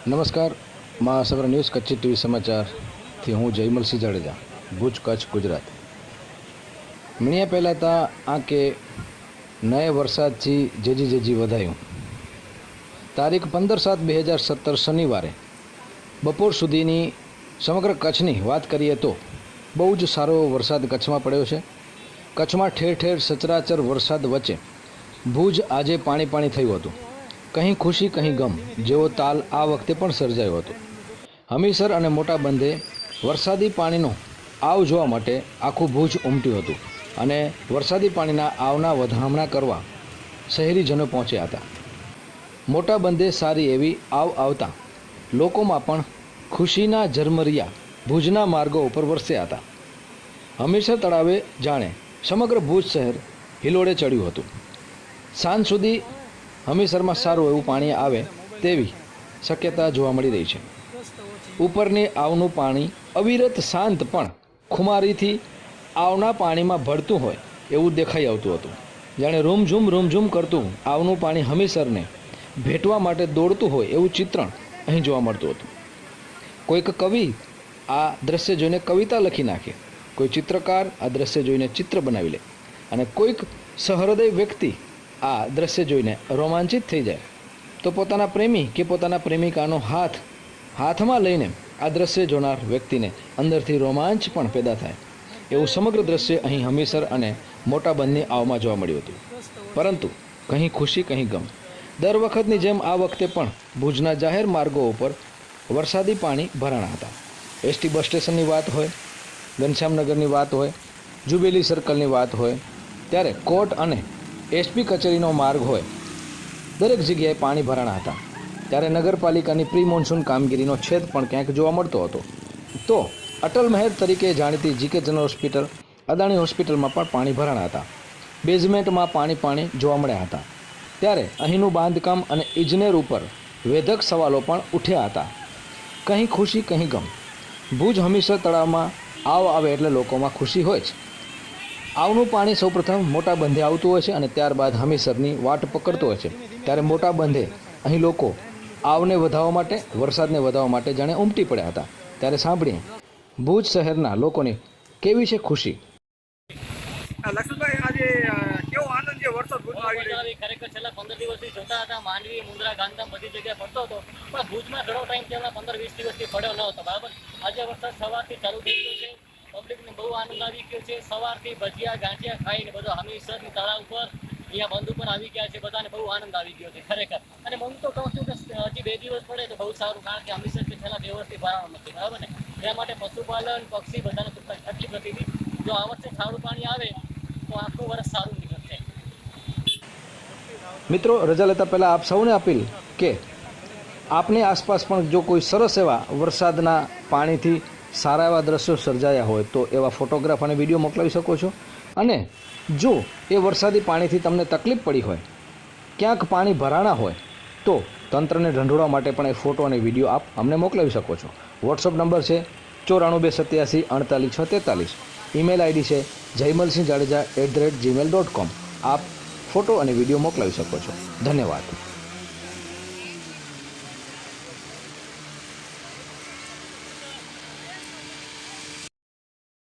નમસ્કાર, મહાસાગર news Kutchi TV સમાચારથી હું જયમલસિંહ જાડેજા, ભુજ, કચ્છ, ગુજરાત. મીણિયા પહેલાં તા આંકે નए વરસાદથી જેજી વધાયું. તારીખ 15/7/2017 શનિવારે બપોર સુધીની સમગ્ર કચ્છની વાત કરીએ તો બહુ જ સારો વરસાદ કચ્છમાં પડ્યો છે. કચ્છમાં ઠેર ઠેર સચરાચર વરસાદ વચ્ચે ભુજ આજે પાણી થયું હતું. કંઈ ખુશી કંઈ ગમ જેવો તાલ આ વખતે પણ સર્જાયો હતો. હમીરસર અને મોટા બંધે વરસાદી પાણીનો આવ જોવા માટે આખું ભુજ ઉમટ્યું હતું અને વરસાદી પાણીના આવના વધામણા કરવા શહેરીજનો પહોંચ્યા હતા. મોટા બંધે સારી એવી આવ આવતા લોકોમાં પણ ખુશીના ઝરમરિયા ભુજના માર્ગો ઉપર વરસ્યા હતા. હમીરસર તળાવે જાણે સમગ્ર ભુજ શહેર હિલોડે ચડ્યું હતું. સાંજ સુધી હમીરસરમાં સારું એવું પાણી આવે તેવી શક્યતા જોવા મળી રહી છે. ઉપરની આવનું પાણી અવિરત શાંત પણ ખુમારીથી આવના પાણીમાં ભળતું હોય એવું દેખાઈ આવતું હતું. જાણે રૂમઝૂમ કરતું આવનું પાણી હમીરસરને ભેટવા માટે દોડતું હોય એવું ચિત્રણ અહીં જોવા મળતું હતું. કોઈક કવિ આ દ્રશ્ય જોઈને કવિતા લખી નાખે, કોઈ ચિત્રકાર આ દ્રશ્ય જોઈને ચિત્ર બનાવી લે અને કોઈક સહૃદય વ્યક્તિ આ દ્રશ્ય જોઈને રોમાંચિત થઈ જાય તો પોતાના પ્રેમી કે પોતાના પ્રેમિકાનો હાથમાં લઈને આ દ્રશ્ય જોનાર વ્યક્તિને અંદરથી રોમાંચ પણ પેદા થાય એવું સમગ્ર દ્રશ્ય અહીં હમીરસર અને મોટા બંધની આવમાં જોવા મળ્યું હતું. પરંતુ કંઈ ખુશી કંઈ ગમ. દર વખતની જેમ આ વખતે પણ ભુજના જાહેર માર્ગો ઉપર વરસાદી પાણી ભરાણા હતા. એસટી બસ સ્ટેશનની વાત હોય, ઘનશ્યામનગરની વાત હોય, જુબેલી સર્કલની વાત હોય, ત્યારે કોર્ટ અને એસપી કચેરીનો માર્ગ હોય, દરેક જગ્યાએ પાણી ભરાણા હતા. ત્યારે નગરપાલિકાની પ્રી મોન્સૂન કામગીરીનો છેદ પણ ક્યાંક જોવા મળતો હતો. તો અટલ મહેર તરીકે જાણીતી જીકે જનરલ હોસ્પિટલ, અદાણી હોસ્પિટલમાં પણ પાણી ભરાણા હતા. બેઝમેન્ટમાં પાણી જોવા મળ્યા હતા. ત્યારે અહીંનું બાંધકામ અને ઇજનેર ઉપર વેધક સવાલો પણ ઉઠ્યા હતા. કંઈ ખુશી કંઈ ગમ. ભુજ હમીરસર તળાવમાં આવ આવે એટલે લોકોમાં ખુશી હોય જ. આવનું પાણી સૌપ્રથમ મોટા બંધે આવતું હોય છે અને ત્યારબાદ હમીરસરની વાટ પકડતું હોય છે. ત્યારે મોટા બંધે અહીં લોકો આવને વધાવવા માટે, વરસાદને વધાવવા માટે જાણે ઉમટી પડ્યા હતા. ત્યારે સાંભળીએ ભુજ શહેરના લોકોની કેવી છે ખુશી. લક્ષ્મણભાઈ, આજે કેવો આનંદ છે વરસાદ ભુજમાં આવી રહ્યો છે? ખરેખર છેલ્લા 15 દિવસથી જોતા હતા, માંડવી, મુંદ્રા, ગાંધીધામ બધી જગ્યાએ પડતો હતો, પણ ભુજમાં ઘણો ટાઈમ થયો, 15-20 દિવસથી પડ્યો ન હતો. બરાબર, આજે વરસાદ સવારથી ચાલુ થઈ ગયો છે. પબ્લિકને બહુ આનંદ આવી ગયો છે. સવારથી ભજીયા ગાંઠિયા ખાઈને બધો હમીરસરની તળાવ ઉપર અહીંયા બંધ ઉપર આવી ગયા છે. બધાને બહુ આનંદ આવી ગયો છે ખરેખર. અને હું તો કહું છું કે હજી 2 દિવસ પડે તો બહુ સારું, કારણ કે હમીરસર છેલ્લા 2 વર્ષથી ભરાવાનું નથી. બરાબર ને, એના માટે પશુપાલન, પક્ષી બધાને તકલીફ હતી. જો આ વર્ષે સારું પાણી આવે તો આખું વર્ષ સારું નીકળશે. મિત્રો, રજા લેતા પહેલાં આપ સૌને અપીલ કે આપની આસપાસ પણ જો કોઈ સરસ એવા વરસાદના પાણીથી સારા એવા દ્રશ્યો સર્જાયા હોય તો એવા ફોટોગ્રાફ અને વિડીયો મોકલાવી શકો છો. અને જો એ વરસાદી પાણીથી તમને તકલીફ પડી હોય, ક્યાંક પાણી ભરાણા હોય, તો તંત્રને ઢંઢોળવા માટે પણ એ ફોટો અને વિડીયો આપ અમને મોકલાવી શકો છો. વોટ્સઅપ નંબર છે 9428844643. ઈમેલ આઈડી છે jaimalsinhjadeja@gmail.com. આપ ફોટો અને વિડીયો મોકલાવી શકો છો. ધન્યવાદ.